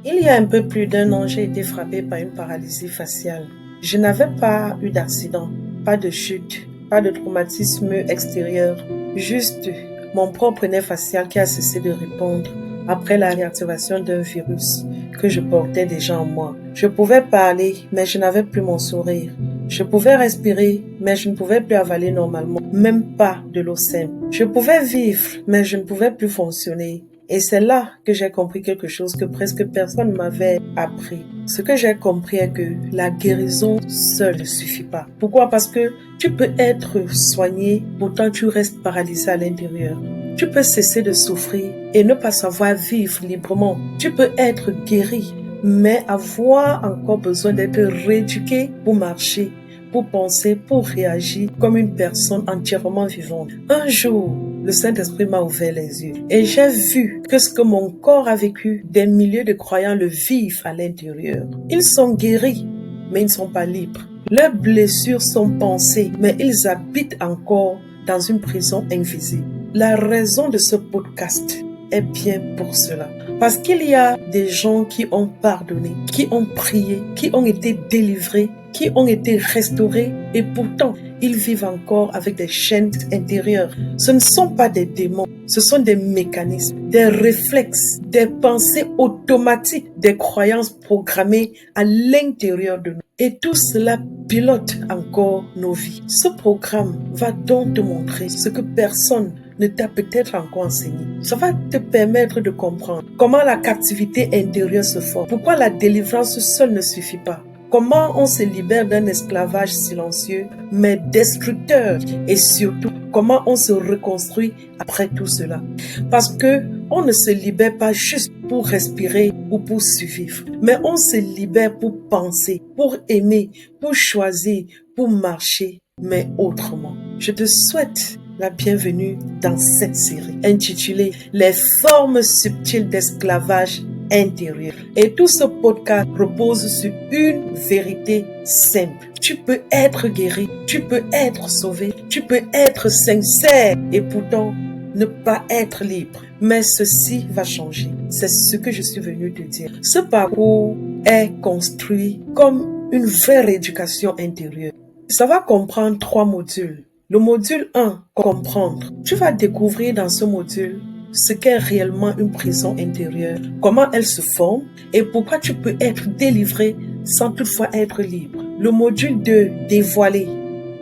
Il y a un peu plus d'un an, j'ai été frappée par une paralysie faciale. Je n'avais pas eu d'accident, pas de chute, pas de traumatisme extérieur, juste mon propre nerf facial qui a cessé de répondre après la réactivation d'un virus que je portais déjà en moi. Je pouvais parler, mais je n'avais plus mon sourire. Je pouvais respirer, mais je ne pouvais plus avaler normalement, même pas de l'eau simple. Je pouvais vivre, mais je ne pouvais plus fonctionner. Et c'est là que j'ai compris quelque chose que presque personne ne m'avait appris. Ce que j'ai compris est que la guérison seule ne suffit pas. Pourquoi? Parce que tu peux être soigné, pourtant tu restes paralysé à l'intérieur. Tu peux cesser de souffrir et ne pas savoir vivre librement. Tu peux être guéri, mais avoir encore besoin d'être rééduqué pour marcher, pour penser, pour réagir comme une personne entièrement vivante. Un jour, le Saint-Esprit m'a ouvert les yeux et j'ai vu que ce que mon corps a vécu, des milliers de croyants le vivent à l'intérieur. Ils sont guéris, mais ils ne sont pas libres. Leurs blessures sont pensées, mais ils habitent encore dans une prison invisible. La raison de ce podcast est bien pour cela. Parce qu'il y a des gens qui ont pardonné, qui ont prié, qui ont été délivrés, qui ont été restaurés et pourtant ils vivent encore avec des chaînes intérieures. Ce ne sont pas des démons, ce sont des mécanismes, des réflexes, des pensées automatiques, des croyances programmées à l'intérieur de nous. Et tout cela pilote encore nos vies. Ce programme va donc te montrer ce que personne ne t'a peut-être encore enseigné. Ça va te permettre de comprendre comment la captivité intérieure se forme, pourquoi la délivrance seule ne suffit pas, comment on se libère d'un esclavage silencieux mais destructeur et surtout comment on se reconstruit après tout cela. Parce que on ne se libère pas juste pour respirer ou pour survivre, mais on se libère pour penser, pour aimer, pour choisir, pour marcher, mais autrement. Je te souhaite la bienvenue dans cette série intitulée « Les formes subtiles d'esclavage intérieur ». Et tout ce podcast repose sur une vérité simple. Tu peux être guéri, tu peux être sauvé, tu peux être sincère et pourtant ne pas être libre. Mais ceci va changer. C'est ce que je suis venue te dire. Ce parcours est construit comme une vraie rééducation intérieure. Ça va comprendre 3 modules. Le module 1, comprendre. Tu vas découvrir dans ce module ce qu'est réellement une prison intérieure, comment elle se forme et pourquoi tu peux être délivré sans toutefois être libre. Le module 2, dévoiler.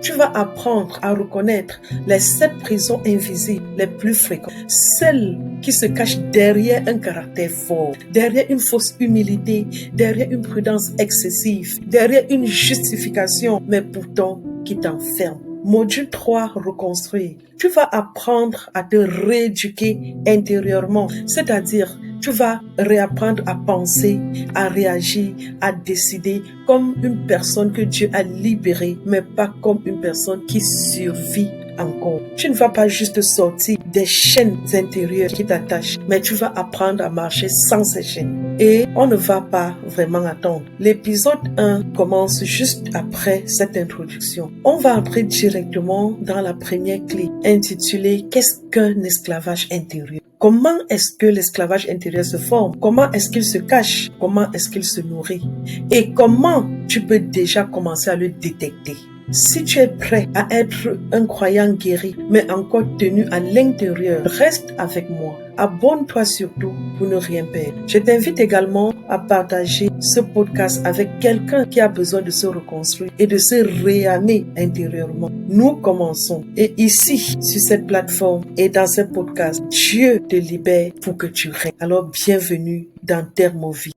Tu vas apprendre à reconnaître les 7 prisons invisibles les plus fréquentes, celles qui se cachent derrière un caractère fort, derrière une fausse humilité, derrière une prudence excessive, derrière une justification, mais pourtant qui t'enferme. Module 3, reconstruire. Tu vas apprendre à te rééduquer intérieurement, c'est-à-dire tu vas réapprendre à penser, à réagir, à décider comme une personne que Dieu a libérée, mais pas comme une personne qui survit encore. Tu ne vas pas juste sortir des chaînes intérieures qui t'attachent, mais tu vas apprendre à marcher sans ces chaînes. Et on ne va pas vraiment attendre. L'épisode 1 commence juste après cette introduction. On va entrer directement dans la première clé intitulée « Qu'est-ce qu'un esclavage intérieur ?» Comment est-ce que l'esclavage intérieur se forme? Comment est-ce qu'il se cache? Comment est-ce qu'il se nourrit? Et comment tu peux déjà commencer à le détecter? Si tu es prêt à être un croyant guéri, mais encore tenu à l'intérieur, reste avec moi. Abonne-toi surtout pour ne rien perdre. Je t'invite également à partager ce podcast avec quelqu'un qui a besoin de se reconstruire et de se réaimer intérieurement. Nous commençons. Et ici, sur cette plateforme et dans ce podcast, Dieu te libère pour que tu règnes. Alors bienvenue dans Thermovie.